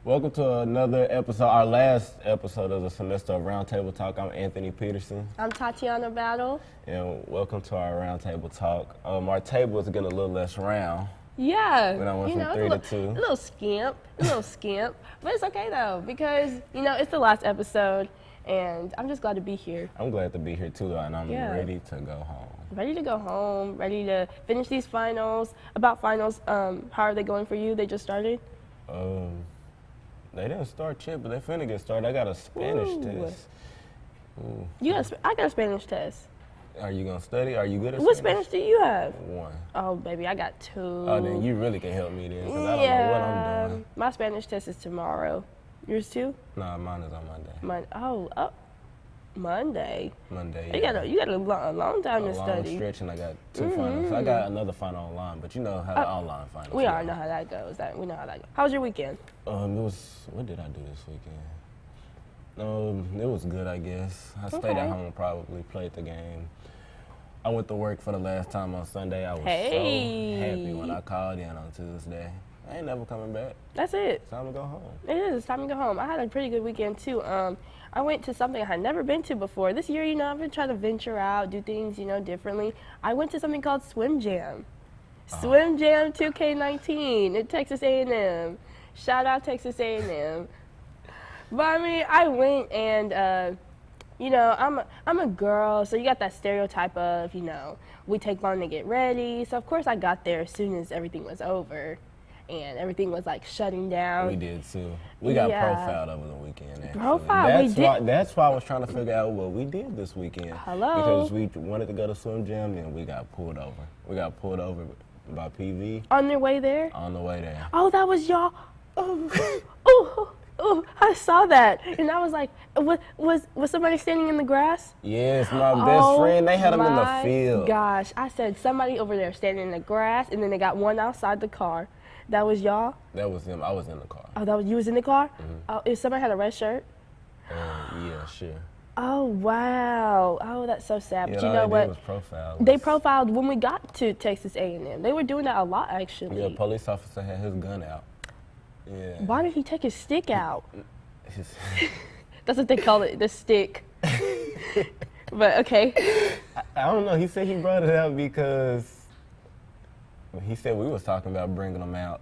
Welcome to another episode, our last episode of the semester of Roundtable Talk. I'm Anthony Peterson. I'm Tatiana Battle. And welcome to our Roundtable Talk. Our table is getting a little less round. Yeah. When I went from 3 to 2. A little skimp. But it's okay though, because, it's the last episode, and I'm just glad to be here. I'm glad to be here too, and I'm ready to go home. Ready to go home, ready to finish these finals. About finals, how are they going for you? They just started? They didn't start yet, but they're finna get started. I got a Spanish test. I got a Spanish test. Are you gonna study? Are you good at What Spanish? Spanish do you have? 1. Oh, baby, I got 2. Oh, then you really can help me then, because I don't know what I'm doing. My Spanish test is tomorrow. Yours too? Nah, mine is on Monday. Monday. Monday, yeah. You got a long time to study. A long stretch, and I got 2 finals. I got another final online, but you know how the online finals We all know how that goes. We know how that goes. How was your weekend? What did I do this weekend? It was good, I guess. I stayed at home, probably played the game. I went to work for the last time on Sunday. I was so happy when I called in on Tuesday. I ain't never coming back. That's it. It's time to go home. It is. It's time to go home. I had a pretty good weekend, too. I went to something I had never been to before. This year, I've been trying to venture out, do things, differently. I went to something called Swim Jam. Swim Jam 2K19 at Texas A&M. Shout out Texas A&M. But, I went and, I'm a girl, so you got that stereotype of, we take long to get ready. So, of course, I got there as soon as everything was over. And everything was shutting down. We did too. We got profiled over the weekend. Actually. Profiled? That's why I was trying to figure out what we did this weekend. Hello. Because we wanted to go to Swim Jam and we got pulled over. We got pulled over by PV. On their way there? On the way there. Oh, that was y'all. Oh, I saw that. And I was like, was somebody standing in the grass? Yes, my best friend. They had him in the field. Gosh, I said somebody over there standing in the grass, and then they got one outside the car. That was y'all? That was him. I was in the car. Oh, you was in the car? Mm-hmm. Oh, if somebody had a red shirt? Yeah, sure. Oh, wow. Oh, that's so sad. Yeah, but you know what? Was profiled. They profiled when we got to Texas A&M. They were doing that a lot, actually. Yeah, a police officer had his gun out. Yeah. Why did he take his stick out? That's what they call it, the stick. But, okay. I don't know. He said he brought it out because he said we was talking about bringing them out.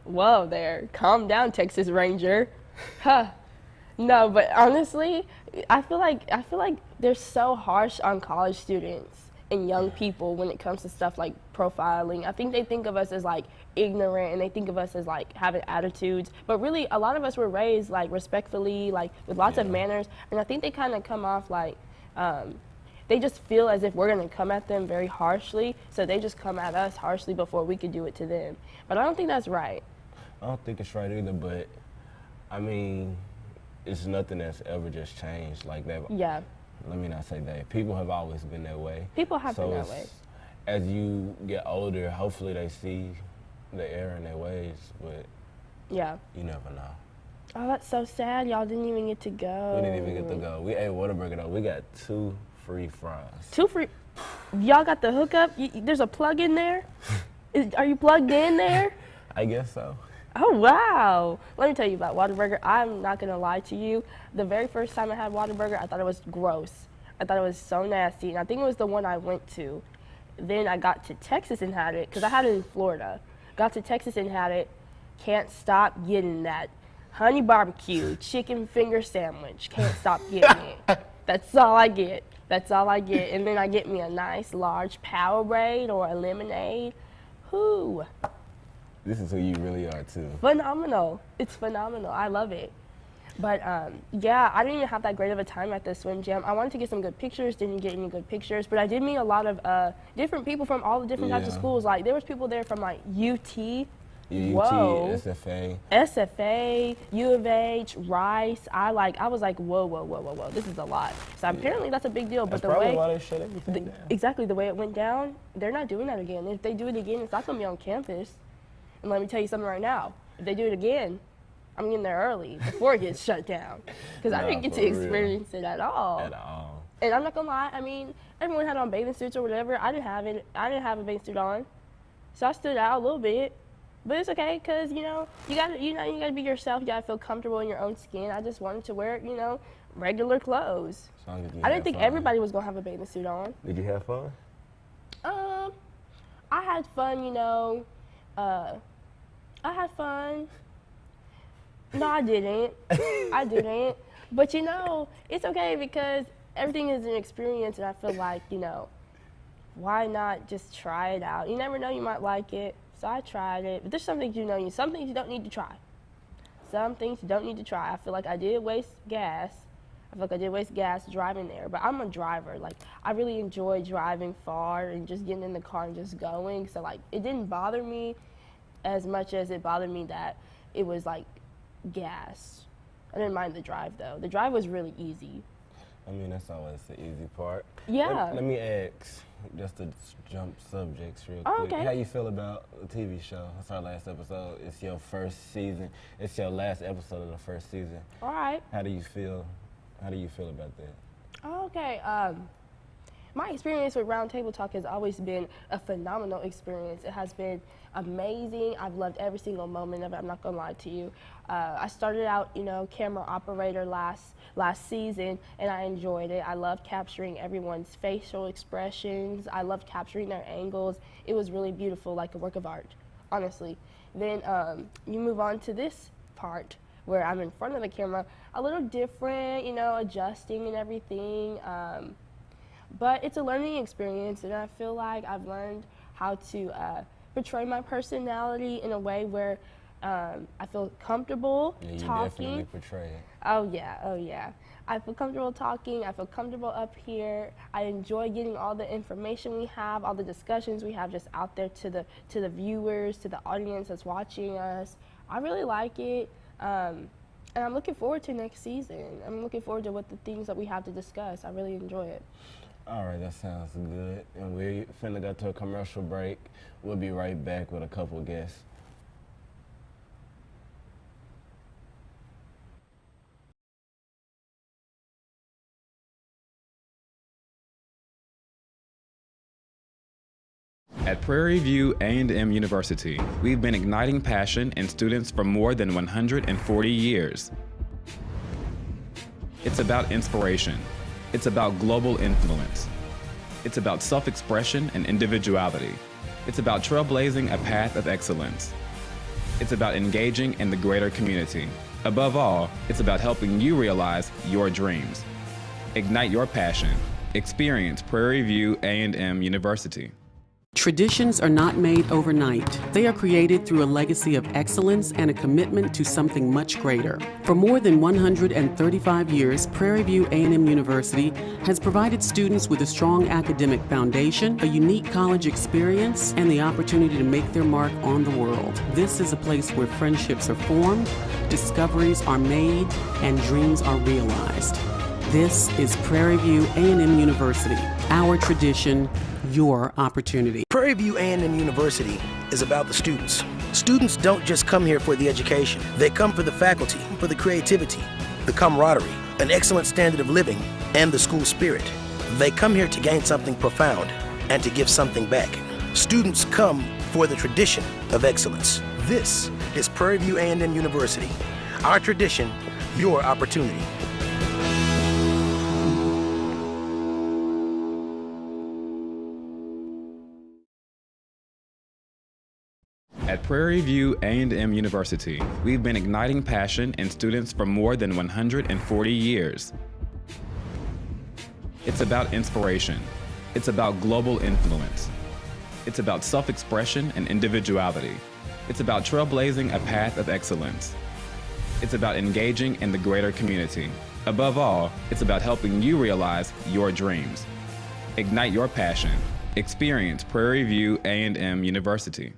Whoa there. Calm down, Texas Ranger. Huh. No, but honestly, I feel like they're so harsh on college students and young people when it comes to stuff like profiling. I think they think of us as ignorant, and they think of us as having attitudes. But really, a lot of us were raised respectfully, with lots of manners, and I think they kind of come off they just feel as if we're going to come at them very harshly, so they just come at us harshly before we could do it to them. But I don't think that's right. I don't think it's right either, but, it's nothing that's ever just changed like that. Yeah. Let me not say that. People have always been that way. People have been that way. As you get older, hopefully they see the error in their ways, but you never know. Oh, that's so sad. Y'all didn't even get to go. We didn't even get to go. We ate Whataburger, though. We got 2 free fries. 2 free? Y'all got the hookup? There's a plug in there? Are you plugged in there? I guess so. Oh, wow. Let me tell you about Whataburger. I'm not going to lie to you. The very first time I had Whataburger, I thought it was gross. I thought it was so nasty. And I think it was the one I went to. Then I got to Texas and had it, because I had it in Florida. Got to Texas and had it. Can't stop getting that honey barbecue chicken finger sandwich. Can't stop getting it. That's all I get. And then I get me a nice large Powerade or a lemonade. Whoo. This is who you really are, too. Phenomenal. It's phenomenal. I love it. But, I didn't even have that great of a time at the Swim Jam. I wanted to get some good pictures, didn't get any good pictures, but I did meet a lot of different people from all the different types of schools. There was people there from, UT. UT, SFA, U of H, Rice. I was like, whoa, this is a lot. So apparently that's a big deal. That's but the way why they shut everything down. Exactly, the way it went down, they're not doing that again. If they do it again, it's not gonna be on campus. And let me tell you something right now. If they do it again, I'm getting there early before it gets shut down, because I didn't get to experience it at all. And I'm not gonna lie. Everyone had on bathing suits or whatever. I didn't have it. I didn't have a bathing suit on, so I stood out a little bit. But it's okay, cause you gotta be yourself. You gotta feel comfortable in your own skin. I just wanted to wear, regular clothes. I didn't think everybody was gonna have a bathing suit on. Did you have fun? I had fun, I had fun. No, I didn't. I didn't. But it's okay because everything is an experience, and I feel like, why not just try it out? You never know, you might like it. So I tried it. But there's some things some things you don't need to try. Some things you don't need to try. I feel like I did waste gas. Driving there, but I'm a driver. Like, I really enjoy driving far and just getting in the car and just going. So, like, it didn't bother me as much as it bothered me that it was, like, gas. I didn't mind the drive, though. The drive was really easy. I mean, that's always the easy part. Yeah. Let me ask, just to jump subjects real quick. Okay. How you feel about the TV show? It's our last episode. It's your first season. It's your last episode of the first season. All right. How do you feel? How do you feel about that? Okay. My experience with Round Table Talk has always been a phenomenal experience. It has been amazing. I've loved every single moment of it. I'm not gonna lie to you. I started out, camera operator last season, and I enjoyed it. I loved capturing everyone's facial expressions. I loved capturing their angles. It was really beautiful, like a work of art, honestly. Then you move on to this part where I'm in front of the camera, a little different, adjusting and everything. But it's a learning experience, and I feel like I've learned how to portray my personality in a way where I feel comfortable talking. You definitely portray it. Oh yeah. I feel comfortable talking. I feel comfortable up here. I enjoy getting all the information we have, all the discussions we have just out there to the viewers, to the audience that's watching us. I really like it. And I'm looking forward to next season. I'm looking forward to what the things that we have to discuss. I really enjoy it. All right, that sounds good. And we're finna go to a commercial break. We'll be right back with a couple of guests. At Prairie View A&M University, we've been igniting passion in students for more than 140 years. It's about inspiration. It's about global influence. It's about self-expression and individuality. It's about trailblazing a path of excellence. It's about engaging in the greater community. Above all, it's about helping you realize your dreams. Ignite your passion. Experience Prairie View A&M University. Traditions are not made overnight. They are created through a legacy of excellence and a commitment to something much greater. For more than 135 years, Prairie View A&M University has provided students with a strong academic foundation, a unique college experience, and the opportunity to make their mark on the world. This is a place where friendships are formed, discoveries are made, and dreams are realized. This is Prairie View A&M University. Our tradition, your opportunity. Prairie View A&M University is about the students. Students don't just come here for the education. They come for the faculty, for the creativity, the camaraderie, an excellent standard of living, and the school spirit. They come here to gain something profound and to give something back. Students come for the tradition of excellence. This is Prairie View A&M University. Our tradition, your opportunity. At Prairie View A&M University, we've been igniting passion in students for more than 140 years. It's about inspiration. It's about global influence. It's about self-expression and individuality. It's about trailblazing a path of excellence. It's about engaging in the greater community. Above all, it's about helping you realize your dreams. Ignite your passion. Experience Prairie View A&M University.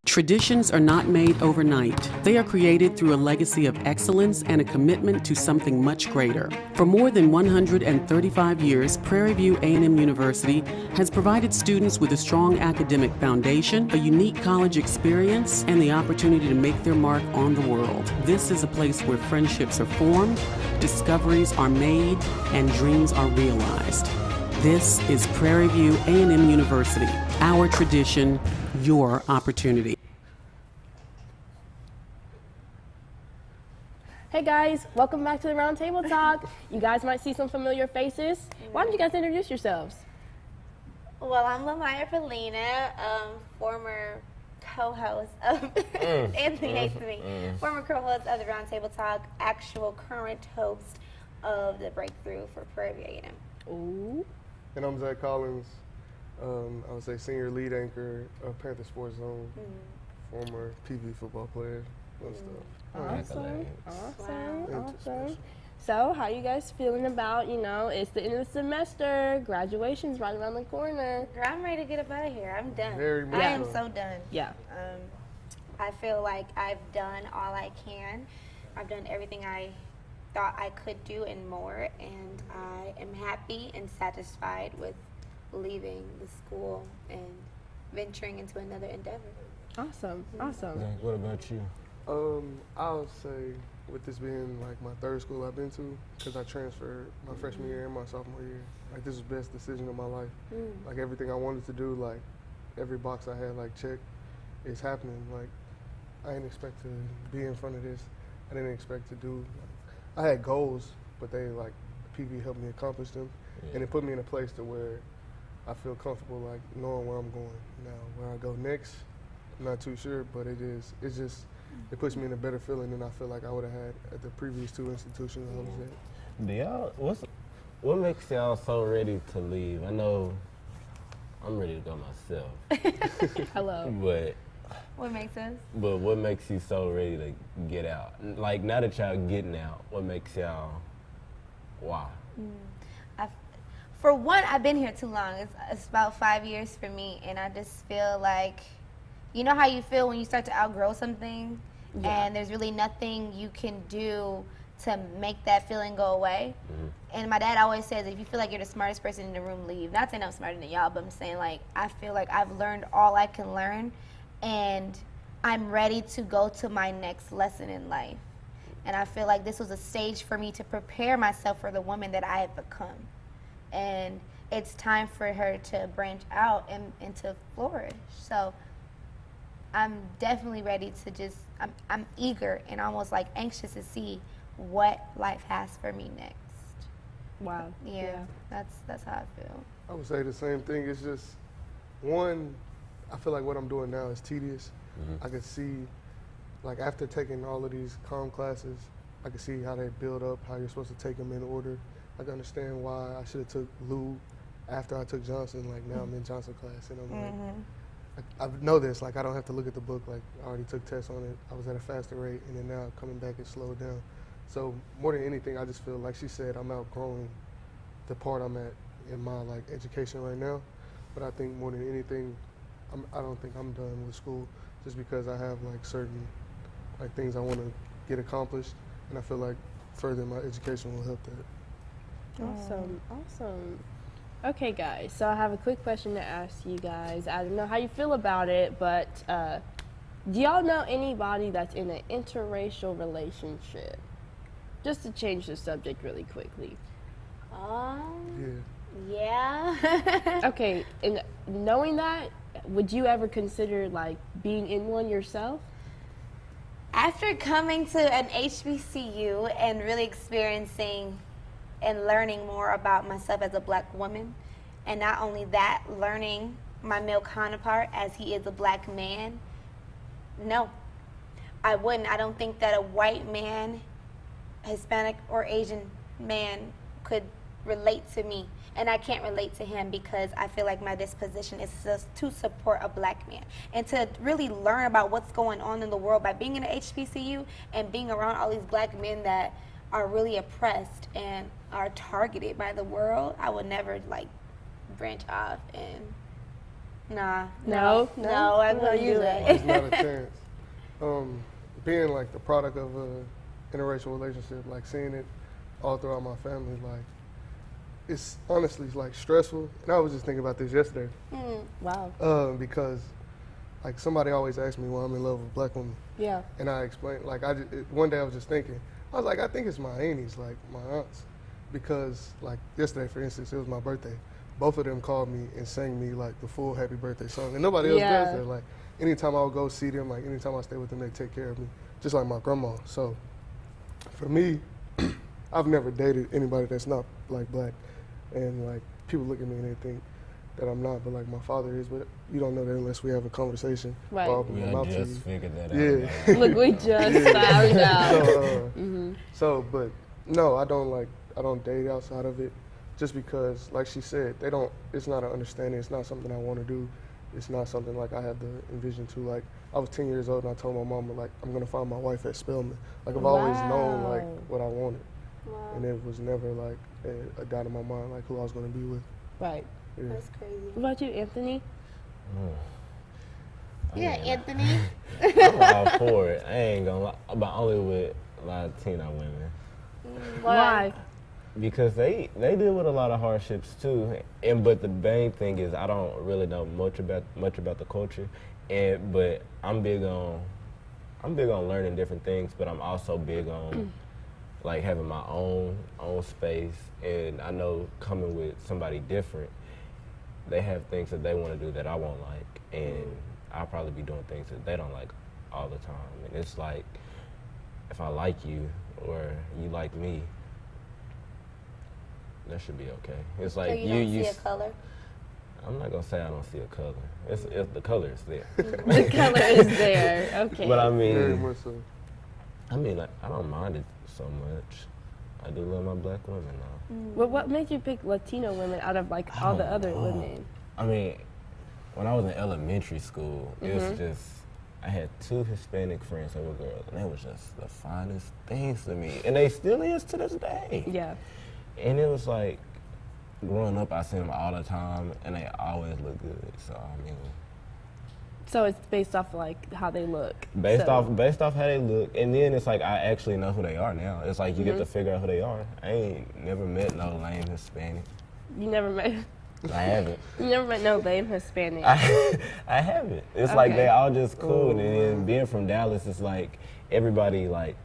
Traditions are not made overnight. They are created through a legacy of excellence and a commitment to something much greater. For more than 135 years, Prairie View A&M University has provided students with a strong academic foundation, a unique college experience, and the opportunity to make their mark on the world. This is a place where friendships are formed, discoveries are made, and dreams are realized. This is Prairie View A&M University. Our tradition, your opportunity. Hey guys, welcome back to the Round Table Talk. You guys might see some familiar faces. Why don't you guys introduce yourselves? Well, I'm Lamaya Polina, former co-host of Anthony hates me. Former co-host of the Round Table Talk, actual current host of the Breakthrough for Prairie View A&M. Ooh. And I'm Zach Collins. I would say senior lead anchor of Panther Sports Zone, former PV football player, and stuff. Awesome. So, how you guys feeling about, it's the end of the semester, graduation's right around the corner. Girl, I'm ready to get up out of here. I'm done. Very much I am so. so done. Yeah. I feel like I've done all I can. I've done everything I thought I could do and more, and I am happy and satisfied with leaving the school and venturing into another endeavor. Awesome. Zach, what about you? I'll say with this being like my third school I've been to, because I transferred my freshman year and my sophomore year, like this was the best decision of my life. Like everything I wanted to do, like every box I had like checked, is happening. Like I didn't expect to be in front of this. I didn't expect to do, I had goals, but they like, PV helped me accomplish them. And it put me in a place to where I feel comfortable like knowing where I'm going. Now, where I go next, I'm not too sure, but it puts me in a better feeling than I feel like I would have had at the previous two institutions I was at. What makes y'all so ready to leave? I know I'm ready to go myself. Hello. But What makes sense? But what makes you so ready to get out? Like, now that y'all getting out, what makes y'all, why? For one, I've been here too long. It's about 5 years for me, and I just feel like, you know how you feel when you start to outgrow something, and there's really nothing you can do to make that feeling go away. And my dad always says, if you feel like you're the smartest person in the room, leave. Not saying I'm smarter than y'all, but I'm saying, like, I feel like I've learned all I can learn, and I'm ready to go to my next lesson in life. And I feel like this was a stage for me to prepare myself for the woman that I have become. And it's time for her to branch out and to flourish. So I'm definitely ready to just, I'm eager and almost like anxious to see what life has for me next. Wow. Yeah. That's how I feel. I would say the same thing. It's just, one, I feel like what I'm doing now is tedious. I could see, like after taking all of these comm classes, I could see how they build up, how you're supposed to take them in order. I can understand why I should have took Lou after I took Johnson. Like now I'm in Johnson class, and I'm like, I know this. Like I don't have to look at the book. Like I already took tests on it. I was at a faster rate, and then now coming back and slowed down. So more than anything, I just feel like she said, I'm outgrowing the part I'm at in my like education right now. But I think more than anything, I don't think I'm done with school just because I have like certain like things I want to get accomplished, and I feel like furthering my education will help that. Awesome. Okay, guys, so I have a quick question to ask you guys. I don't know how you feel about it, but do y'all know anybody that's in an interracial relationship? Just to change the subject really quickly. Yeah. Okay, and knowing that, would you ever consider like being in one yourself? After coming to an HBCU and really experiencing and learning more about myself as a black woman, and not only that, learning my male counterpart as he is a black man, no, I wouldn't. I don't think that a white man, Hispanic or Asian man could relate to me, and I can't relate to him because I feel like my disposition is just to support a black man and to really learn about what's going on in the world by being in an HBCU and being around all these black men that are really oppressed and are targeted by the world. I would never like branch off and no, I wouldn't do that. It's not a chance. Being like the product of a interracial relationship, like seeing it all throughout my family, like it's honestly like stressful. And I was just thinking about this yesterday. Wow. Because like somebody always asks me why I'm in love with a black woman. Yeah. And I explained, like one day I was just thinking, I was like, I think it's my aunties, like my aunts, because like yesterday, for instance, it was my birthday. Both of them called me and sang me like the full happy birthday song, and nobody else does that. Like anytime I would go see them, like anytime I stay with them, they take care of me, just like my grandma. So For me, I've never dated anybody that's not like black, and like people look at me and they think that I'm not, but like my father is, but you don't know that unless we have a conversation. Right. Or open my Yeah, mouth to just you. figured that Yeah. out. Look, we just found out. So, but no, I don't date outside of it, just because, like she said, it's not an understanding. It's not something I want to do. It's not something like I had the envision to. Like I was 10 years old and I told my mama like I'm gonna find my wife at Spelman. Like I've always known like what I wanted, and it was never like a doubt in my mind like who I was gonna be with. Right. Yeah. That's crazy. What about you, Anthony? Yeah, Anthony. I'm all for it. I ain't gonna lie, but only with Latina women. Why? Because they deal with a lot of hardships too, but the main thing is I don't really know much about the culture, but I'm big on learning different things, but I'm also big on like having my own space, and I know coming with somebody different, they have things that they want to do that I won't like, and I'll probably be doing things that they don't like all the time, and it's like if I like you or you like me, that should be okay. It's like So you don't see a color? I'm not gonna say I don't see a color. It's the color is there. The color is there. Okay. But I Very mean, much so. I don't mind it so much. I do love my black women now. Well, what made you pick Latino women out of like all the other women? I mean, when I was in elementary school, it was just I had 2 Hispanic friends that were girls, and they was just the finest things to me, and they still is to this day. Yeah. And it was like, growing up, I see them all the time, and they always look good. So I mean, So it's based off like how they look. based off how they look, and then it's like I actually know who they are now. It's like you get to figure out who they are. I ain't never met no lame Hispanic. You never met. I haven't. You never met no lame Hispanic. I haven't. It's like Okay. they all just cool, and then being from Dallas, it's like everybody like.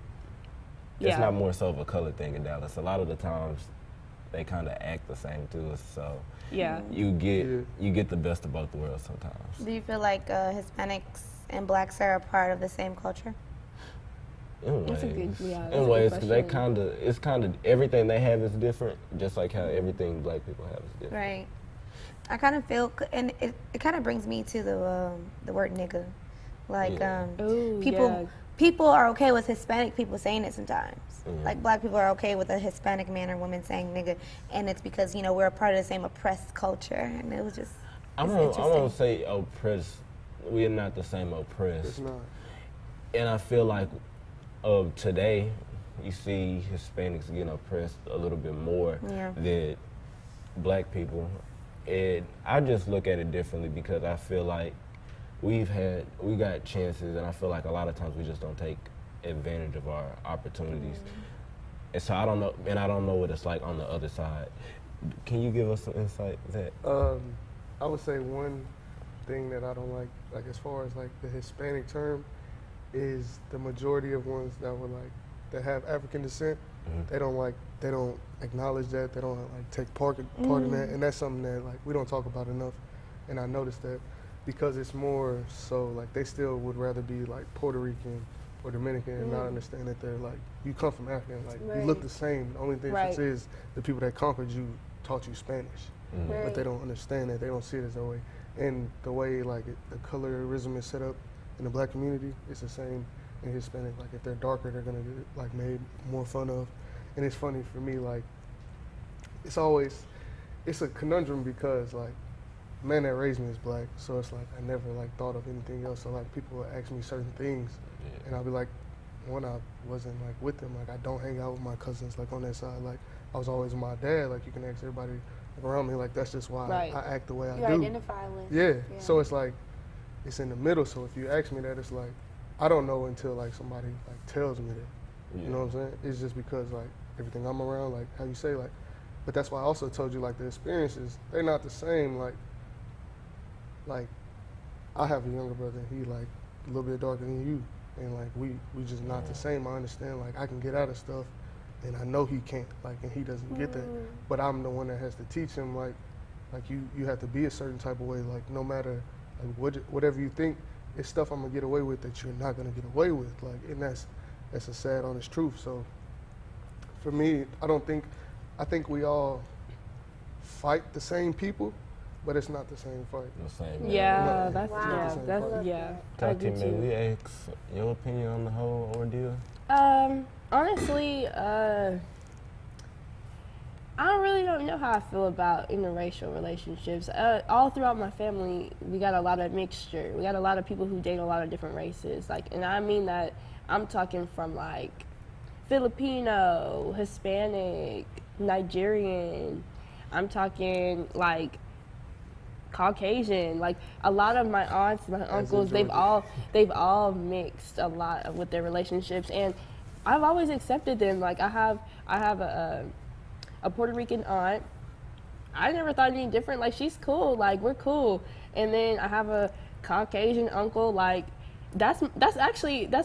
It's Yeah. not more so of a color thing in Dallas. A lot of the times, they kind of act the same to us, so Yeah. you get the best of both worlds sometimes. Do you feel like Hispanics and blacks are a part of the same culture? In That's a ways, good- yeah, that's a in good ways, because question. it's kind of everything they have is different, just like how everything black people have is different. Right. I kind of feel, and it kind of brings me to the word nigga. Like Ooh, people people are okay with Hispanic people saying it sometimes. Mm-hmm. Like black people are okay with a Hispanic man or woman saying nigga, and it's because we're a part of the same oppressed culture, and it was just. I won't say oppressed. We are not the same oppressed. It's not. And I feel like of today, you see Hispanics getting oppressed a little bit more than black people. And I just look at it differently because I feel like we got chances, and I feel like a lot of times we just don't take advantage of our opportunities. And so I don't know what it's like on the other side. Can you give us some insight, Zach? I would say one thing that I don't like as far as like the Hispanic term, is the majority of ones that have African descent. They don't acknowledge that. They don't take part in that, and that's something that we don't talk about enough. And I noticed that because it's more so they still would rather be Puerto Rican or Dominican and not understand that they're you come from Africa, you look the same. The only difference is the people that conquered you taught you Spanish, but they don't understand that. They don't see it as that way. And the way the colorism is set up in the black community, it's the same in Hispanic. If they're darker, they're gonna get made more fun of. And it's funny for me, it's a conundrum because the man that raised me is black, so it's I never thought of anything else. So people would ask me certain things, and I'll be when I wasn't with them, I don't hang out with my cousins on that side. I was always with my dad. You can ask everybody around me. That's just why I act the way I do. Identify with. Yeah. So it's it's in the middle. So if you ask me that, it's I don't know until somebody tells me that. You know what I'm saying? It's just because everything I'm around, how you say but that's why I also told you the experiences, they're not the same. I have a younger brother, and he a little bit darker than you, and we just not the same. I understand I can get out of stuff, and I know he can't, and he doesn't get that. But I'm the one that has to teach him you have to be a certain type of way, no matter whatever you think, it's stuff I'm gonna get away with that you're not gonna get away with, and that's a sad, honest truth. So for me, I think we all fight the same people, but it's not the same fight. The same. Yeah, No, that's Wow. yeah, Same that's fight. yeah. I Talk do to me. too. We ask your opinion on the whole ordeal. Honestly, I really don't know how I feel about interracial relationships. All throughout my family, we got a lot of mixture. We got a lot of people who date a lot of different races. Like, and I mean that I'm talking from like Filipino, Hispanic, Nigerian. I'm talking like Caucasian. Like a lot of my aunts, my uncles, they've all mixed a lot with their relationships, and I've always accepted them. Like I have a Puerto Rican aunt. I never thought any different. Like she's cool. Like we're cool. And then I have a Caucasian uncle. Like that's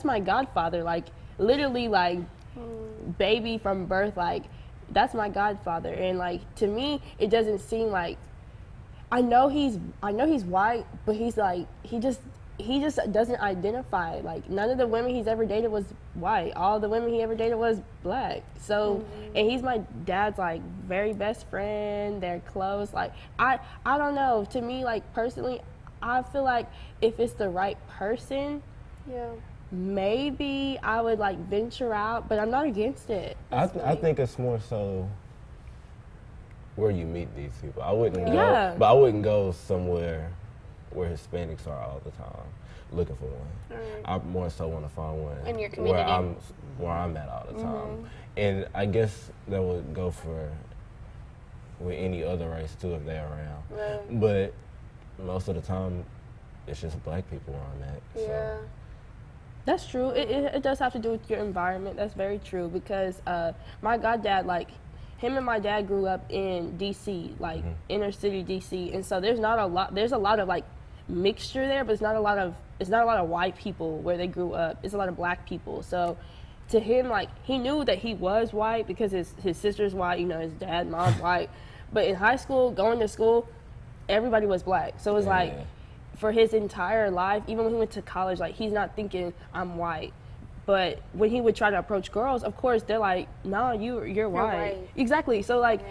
my godfather. Like literally like baby from birth. Like that's my godfather. And like to me, it doesn't seem like I know he's white, but he's like he just doesn't identify. Like none of the women he's ever dated was white. All the women he ever dated was black. So and he's my dad's like very best friend. They're close. Like I don't know. To me, like personally, I feel like if it's the right person, maybe I would like venture out, but I'm not against it. I think it's more so where you meet these people. I wouldn't go, Yeah. but I wouldn't go somewhere where Hispanics are all the time looking for one. I more so want to find one In your community. where I'm at all the time. And I guess that would go for with any other race too if they're around. Right. But most of the time, it's just black people where I'm at. So. That's true. It does have to do with your environment. That's very true because my goddad, like, him and my dad grew up in D.C., like inner city D.C., and so there's a lot of like mixture there, but it's not a lot of white people where they grew up. It's a lot of black people. So to him, like, he knew that he was white because his sister's white, you know, his dad, mom's white. But in high school, going to school, everybody was black. So it was like, for his entire life, even when he went to college, like, he's not thinking, I'm white. But when he would try to approach girls, of course, they're like, no, you're white. Exactly. So, like,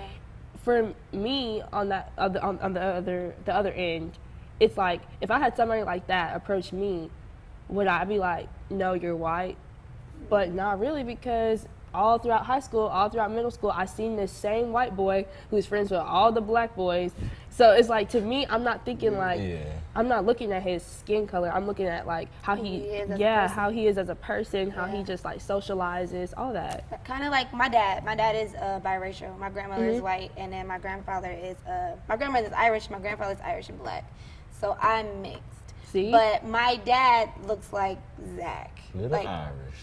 for me, on that on the other end, it's like, if I had somebody like that approach me, would I be like, no, you're white? But not really, because all throughout high school, all throughout middle school, I seen this same white boy who's friends with all the black boys. So it's like, to me, I'm not thinking like, I'm not looking at his skin color. I'm looking at like how he how he is as a person, how he just like socializes, all that. Kind of like my dad. My dad is biracial. My grandmother is white, and then my grandfather is my grandmother is Irish. My grandfather is Irish and black. So I'm mixed. See? But my dad looks like Zach. Little Like, Irish.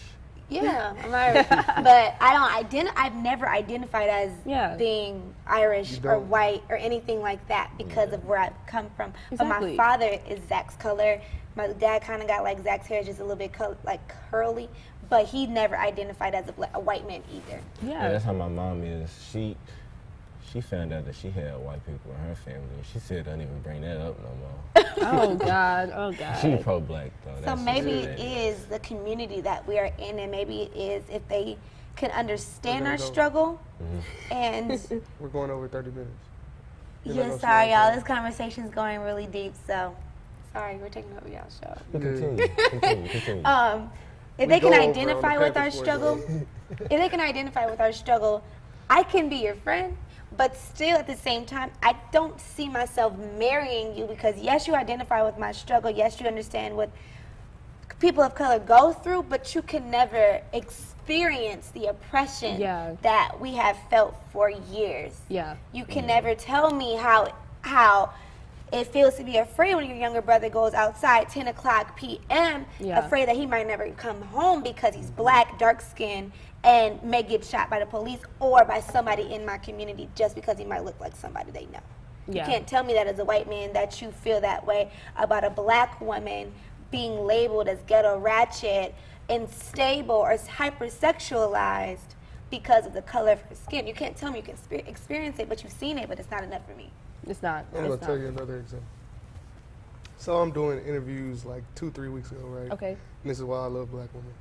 yeah, I'm Irish. But I've never identified as being Irish or white or anything like that because of where I've come from. But my father is Zach's color. My dad kind of got like Zach's hair, just a little bit like curly. But he never identified as a white man either. Yeah, that's how my mom is. She found out that she had white people in her family. She said, don't even bring that up no more. Oh, God. Oh, God. She's pro-black, though. So That's maybe just it is the community that we are in, and maybe it is if they can understand our struggle. And We're going over 30 minutes. yeah, sorry, y'all. This conversation's going really deep, so sorry, we're taking over y'all's show. Continue. If they can identify with our struggle, if they can identify with our struggle, I can be your friend. But still, at the same time, I don't see myself marrying you because, yes, you identify with my struggle. Yes, you understand what people of color go through, but you can never experience the oppression that we have felt for years. You can never tell me how it feels to be afraid when your younger brother goes outside 10 o'clock p.m., afraid that he might never come home because he's black, dark-skinned, and may get shot by the police or by somebody in my community just because he might look like somebody they know. You can't tell me that as a white man that you feel that way about a black woman being labeled as ghetto ratchet, unstable, or hypersexualized because of the color of her skin. You can't tell me you can experience it, but you've seen it, but it's not enough for me. It's not. I'm going to tell you another example. So I'm doing interviews like 2-3 weeks ago, right? Okay. And this is why I love black women.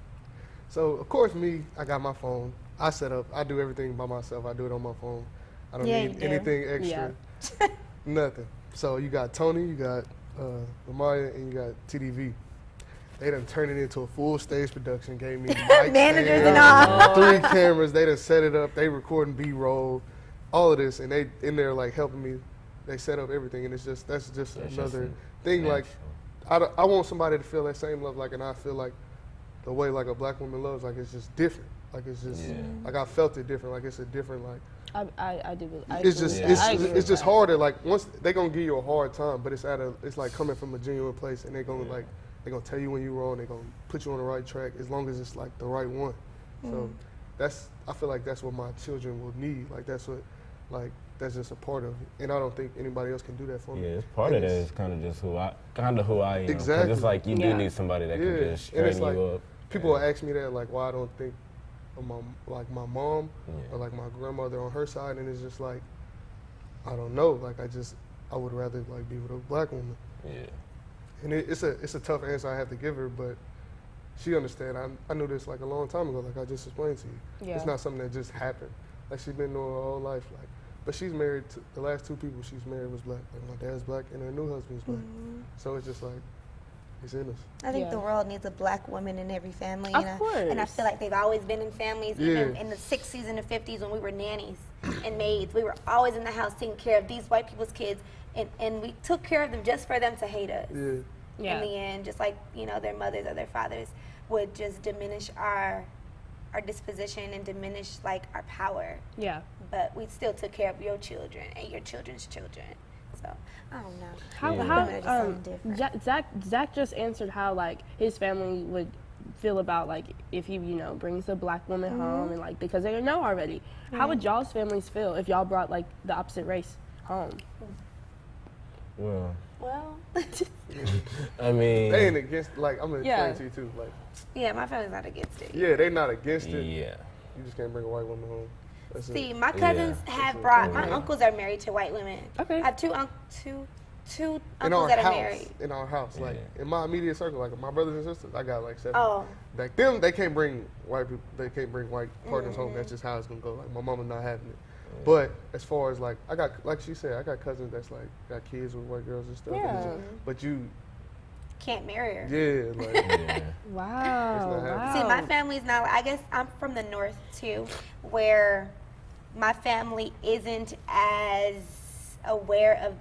So, of course, I got my phone, I set up. I do everything by myself. I do it on my phone. I don't Yeah, need you do. anything extra. Nothing. So you got Tony, you got Lamaya, and you got TDV. They done turned it into a full stage production. Gave me mic Managers stand, and all. 3 cameras. They done set it up. They recording B-roll, all of this, and they in there like helping me. They set up everything, and that's just another thing. Like I want somebody to feel that same love, like, and I feel like the way like a black woman loves, like it's just different. Like it's just like I felt it different. Like it's a different like. I do. It's just I agree with it's just that. harder. Like once they gonna give you a hard time, but it's like coming from a genuine place, and they gonna tell you when you're wrong. They gonna put you on the right track as long as it's like the right one. So I feel like that's what my children will need. Like that's just a part of it, and I don't think anybody else can do that for me. Yeah, it's part of that. It's kind of just who I am. Exactly. 'Cause it's like you do need somebody that can just and it's straighten like you up. people will ask me that, like why I don't think of my mom or like my grandmother on her side, and it's just like I don't know. Like I would rather like be with a black woman. Yeah. And it's a tough answer I have to give her, but she understands. I knew this like a long time ago, like I just explained to you. Yeah. It's not something that just happened. Like she's been knowing her whole life. Like, but she's married to the last 2 people she's married was black. Like my dad's black and her new husband's black. So it's just like it's in us. I think Yeah. the world needs a black woman in every family. Of And course. I feel like they've always been in families, Yeah. even in the 60s and the 50s when we were nannies and maids. We were always in the house taking care of these white people's kids, and we took care of them just for them to hate us. Yeah. In the end, just like their mothers or their fathers would just diminish our disposition and diminish like our power. Yeah. But we still took care of your children and your children's children. So I don't know. How Women are just something different. Zach just answered how like his family would feel about like if he brings a black woman home and like because they know already. How would y'all's families feel if y'all brought like the opposite race home? Well, Mm-hmm. I mean, They ain't against, like, I'm going to Yeah. explain to you too. Like, Yeah, my family's not against it. yeah, they not against it. yeah. You just can't bring a white woman home. That's See, it. my cousins have brought. My uncles are married to white women. Okay. I have two In uncles our that are house, married. in our house, like in my immediate circle, like my brothers and sisters, I got like 7. Oh. Like them, they can't bring white people. They can't bring white partners home. That's just how it's gonna go. Like my mama's not having it. But as far as like, I got, like she said, I got cousins that's like got kids with white girls and stuff. and it's Yeah. just- but you, Can't marry her. yeah, like Yeah. Wow. happening. See, my family's not. I guess I'm from the north too, where my family isn't as aware of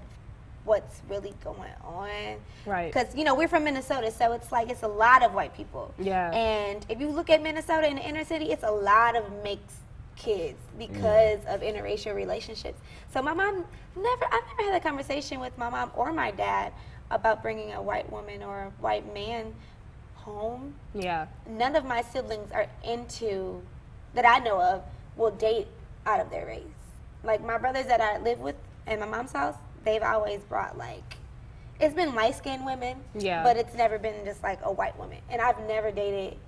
what's really going on. Right. Because we're from Minnesota, so it's like it's a lot of white people. Yeah. And if you look at Minnesota in the inner city, it's a lot of mixed kids because of interracial relationships. So my mom I've never had a conversation with my mom or my dad about bringing a white woman or a white man home. Yeah. None of my siblings are into, that I know of, will date out of their race. Like my brothers that I live with in my mom's house, they've always brought like, it's been light-skinned women, Yeah. but it's never been just like a white woman. And I've never dated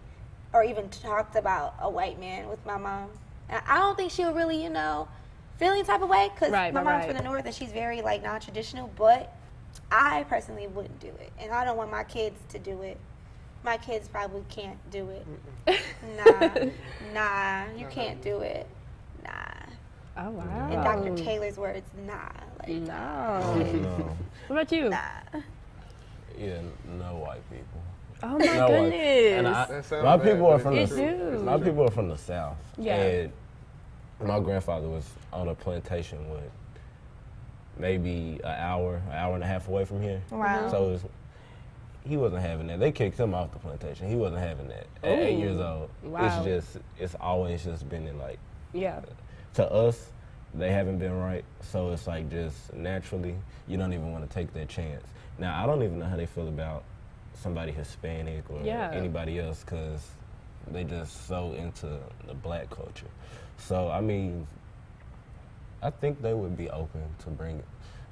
or even talked about a white man with my mom. And I don't think she'll really, feel any type of way, because Right, my right, mom's right. from the north and she's very like non-traditional, but I personally wouldn't do it. And I don't want my kids to do it. My kids probably can't do it. Nah, you can't do it. Nah. Oh wow. In Dr. Taylor's words, nah. Like, No. No. What about you? nah. Yeah, no white people. Oh my No white. goodness. And That sounds my bad, people but are it's from It the do. my people are from the South. Yeah. And my grandfather was on a plantation with maybe an hour and a half away from here. Wow. So he wasn't having that. They kicked him off the plantation. He wasn't having that. At 8 years old. Wow. It's always just been in like, Yeah. to us, they haven't been right. So it's like just naturally, you don't even want to take that chance. Now, I don't even know how they feel about somebody Hispanic or Yeah. anybody else because they just so into the black culture. So, I mean, I think they would be open to bring it.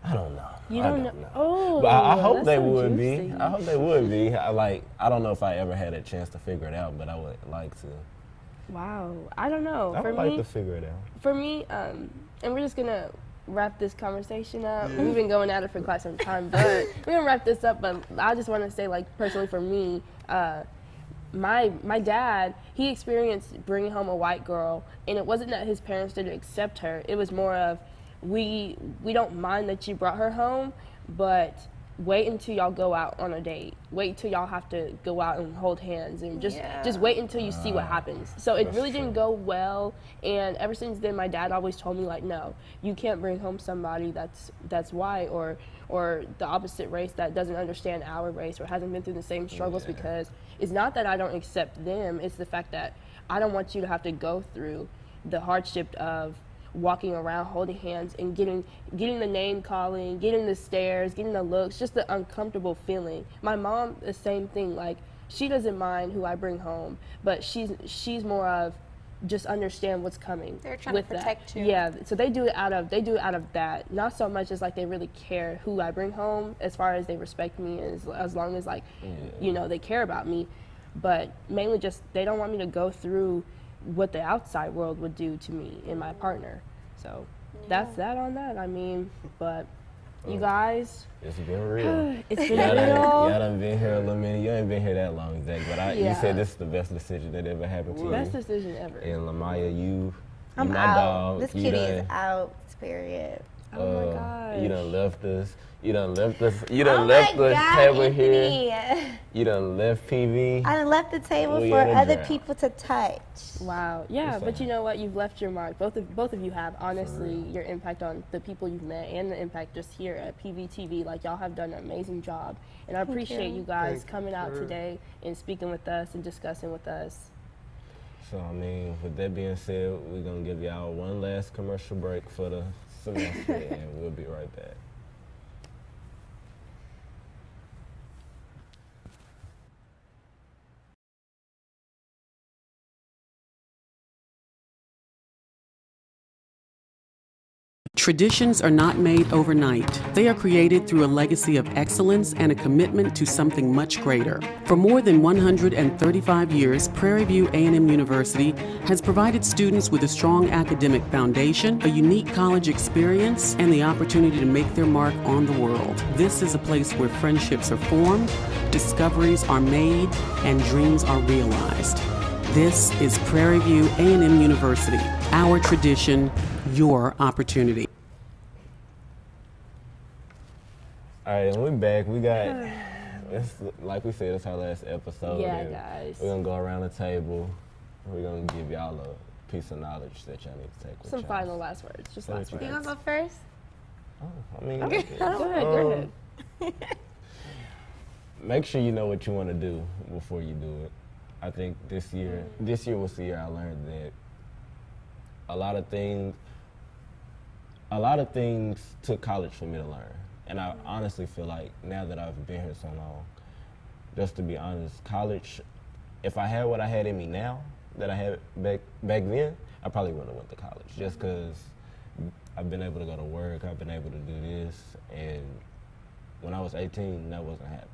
I don't know. You I don't don't know. know. Oh, But I hope that's they so would juicy. be. I hope they would be. I don't know if I ever had a chance to figure it out, but I would like to. Wow. I don't know. I For would like me, to figure it out. for me, and we're just gonna wrap this conversation up. We've been going at it for quite some time, but we're gonna wrap this up. But I just want to say, like, personally for me, my dad, he experienced bringing home a white girl, and it wasn't that his parents didn't accept her. It was more of, we don't mind that you brought her home, but wait until y'all go out on a date. Wait until y'all have to go out and hold hands, and just wait until you see what happens. So it really didn't go well, and ever since then my dad always told me, like, no, you can't bring home somebody that's white or the opposite race that doesn't understand our race or hasn't been through the same struggles, because it's not that I don't accept them, it's the fact that I don't want you to have to go through the hardship of walking around holding hands and getting the name calling, getting the stares, getting the looks, just the uncomfortable feeling. My mom, the same thing. Like, she doesn't mind who I bring home, but she's more of just understand what's coming. They're trying to protect you. Yeah, so they do it out of that. Not so much as like they really care who I bring home, as far as they respect me, as long as, like, you know, they care about me, but mainly just they don't want me to go through what the outside world would do to me and my partner. So that's that on that. I mean, but you guys, it's been real. It's been Y'all real. done been here a little minute. You ain't been here that long, Zach, but you said this is the best decision that ever happened to you. Best decision ever. And Lamaya, you I'm my out. dog. This kitty is out. Period. Oh my gosh. You done left us. You done left us. You done left the table here. You done left PV. I done left the table We for in a other drought. people to touch. Wow. Yeah, but you know what? You've left your mark. Both of you have. Honestly, your impact on the people you've met and the impact just here at KPVU-TV. Like, y'all have done an amazing job, and I appreciate you guys coming out today and speaking with us and discussing with us. So, I mean, with that being said, we're going to give y'all one last commercial break for the semester, and we'll be right back. Traditions are not made overnight. They are created through a legacy of excellence and a commitment to something much greater. For more than 135 years, Prairie View A&M University has provided students with a strong academic foundation, a unique college experience, and the opportunity to make their mark on the world. This is a place where friendships are formed, discoveries are made, and dreams are realized. This is Prairie View A&M University. Our tradition, your opportunity. All right, and we're back. We got, like we said, it's our last episode. Yeah, and guys. We're going to go around the table. We're going to give y'all a piece of knowledge that y'all need to take with Some y'all. final last words. Just last words. You gonna go first? Oh, I mean, Go ahead. make sure you know what you want to do before you do it. I think this year was the year I learned that a lot of things took college for me to learn. And I honestly feel like now that I've been here so long, just to be honest, college, if I had what I had in me now that I had back then, I probably wouldn't have went to college, just because I've been able to go to work, I've been able to do this, and when I was 18, that wasn't happening.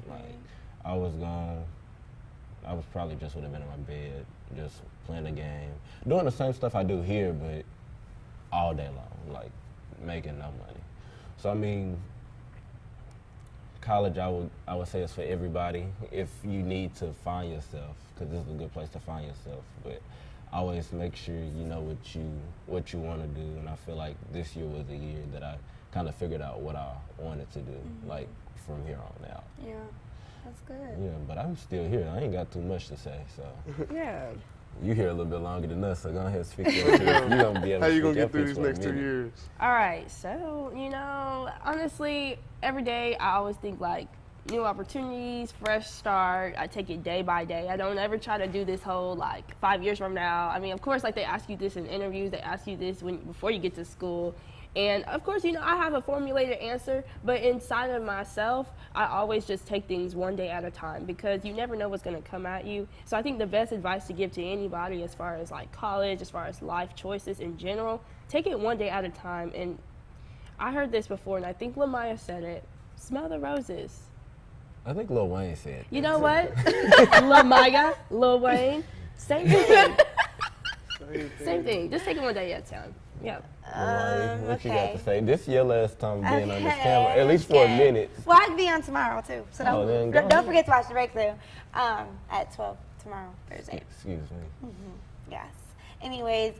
Like, I was probably just would have been in my bed, just playing a game, doing the same stuff I do here, but all day long, like making no money. So I mean, college, I would say is for everybody. If you need to find yourself, because this is a good place to find yourself. But always make sure you know what you want to do. And I feel like this year was the year that I kind of figured out what I wanted to do, like from here on out. Yeah, that's good. Yeah, but I'm still here. I ain't got too much to say, so. Yeah. You here a little bit longer than us, so go ahead and speak your piece. You're gonna be able How to you gonna speak your get through piece these for a next 2 minute. years? All right, so, you know, honestly, every day I always think like new opportunities, fresh start. I take it day by day. I don't ever try to do this whole like 5 years from now. I mean, of course, like they ask you this in interviews, they ask you this before you get to school. And of course, you know, I have a formulated answer, but inside of myself, I always just take things one day at a time, because you never know what's gonna come at you. So I think the best advice to give to anybody as far as like college, as far as life choices in general, take it one day at a time. And I heard this before, and I think Lamaya said it, smell the roses. I think Lil Wayne said. You know what? Lamaya, Lil Wayne, same thing. Same thing. Just take it one day at a time. Yeah. What you got to say? This is your last time being on this camera, at least for a minute. Well, I can be on tomorrow too, so then don't go forget to watch the breakthrough at 12. tomorrow, Thursday. Excuse me. Yes. Anyways,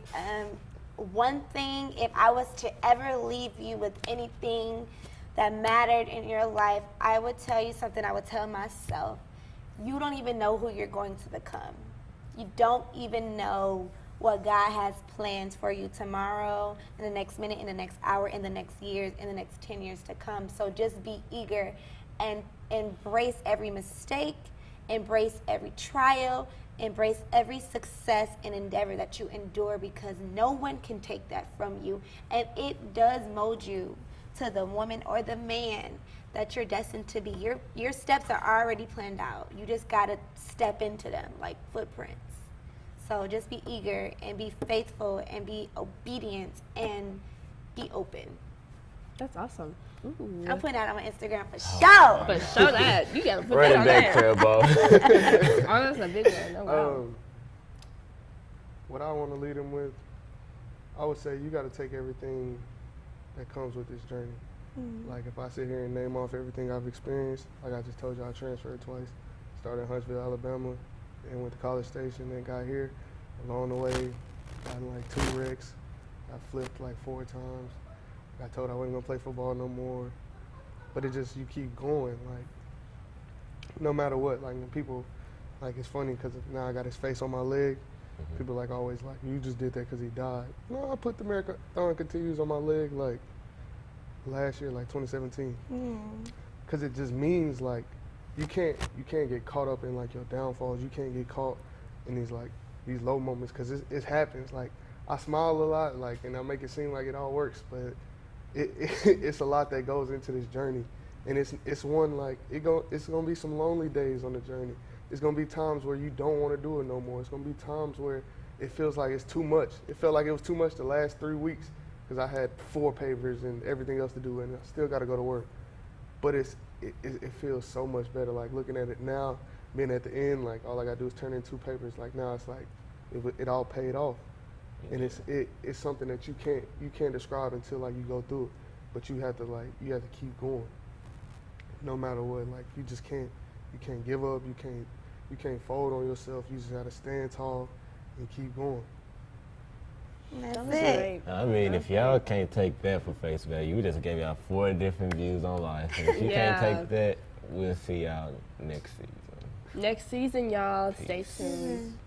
one thing, if I was to ever leave you with anything that mattered in your life, I would tell you something I would tell myself. You don't even know who you're going to become. You don't even know what God has planned for you tomorrow, in the next minute, in the next hour, in the next years, in the next 10 years to come. So just be eager and embrace every mistake, embrace every trial, embrace every success and endeavor that you endure, because no one can take that from you. And it does mold you to the woman or the man that you're destined to be. Your steps are already planned out. You just got to step into them like footprints. So just be eager and be faithful and be obedient and be open. That's awesome. Ooh. I'm putting that on my Instagram for sure. But show that. You gotta put Run that it on back, there. Turbo. Oh, that's a big one. Oh, wow. What I want to lead them with, I would say you got to take everything that comes with this journey. Like if I sit here and name off everything I've experienced, like I just told you, I transferred twice. Started in Huntsville, Alabama, and went to College Station, then got here. Along the way, got in like 2 wrecks. I flipped like 4 times. Got told I wasn't gonna play football no more. But it just, you keep going, like, no matter what. Like when people, like it's funny because now I got his face on my leg. People like always like, you just did that because he died. No, I put the marathon continues on my leg like last year, like 2017. Because it just means like you can't get caught up in like your downfalls. You can't get caught in these low moments, because it happens. Like I smile a lot, like, and I make it seem like it all works, but it's a lot that goes into this journey, and it's one like it's gonna be some lonely days on the journey. It's gonna be times where you don't want to do it no more. It's gonna be times where it feels like it's too much. It felt like it was too much the last 3 weeks because I had 4 papers and everything else to do, and I still got to go to work. But it feels so much better. Like looking at it now, being at the end, like all I got to do is turn in 2 papers. Like now it's like it all paid off, and it's something that you can't describe until like you go through it. But you have to keep going, no matter what. Like you can't give up. You can't fold on yourself. You just got to stand tall and keep going. That's That was it. great. I mean, if y'all can't take that for face value, we just gave y'all 4 different views on life. And if you can't take that, we'll see y'all next season. Next season, y'all. Stay tuned.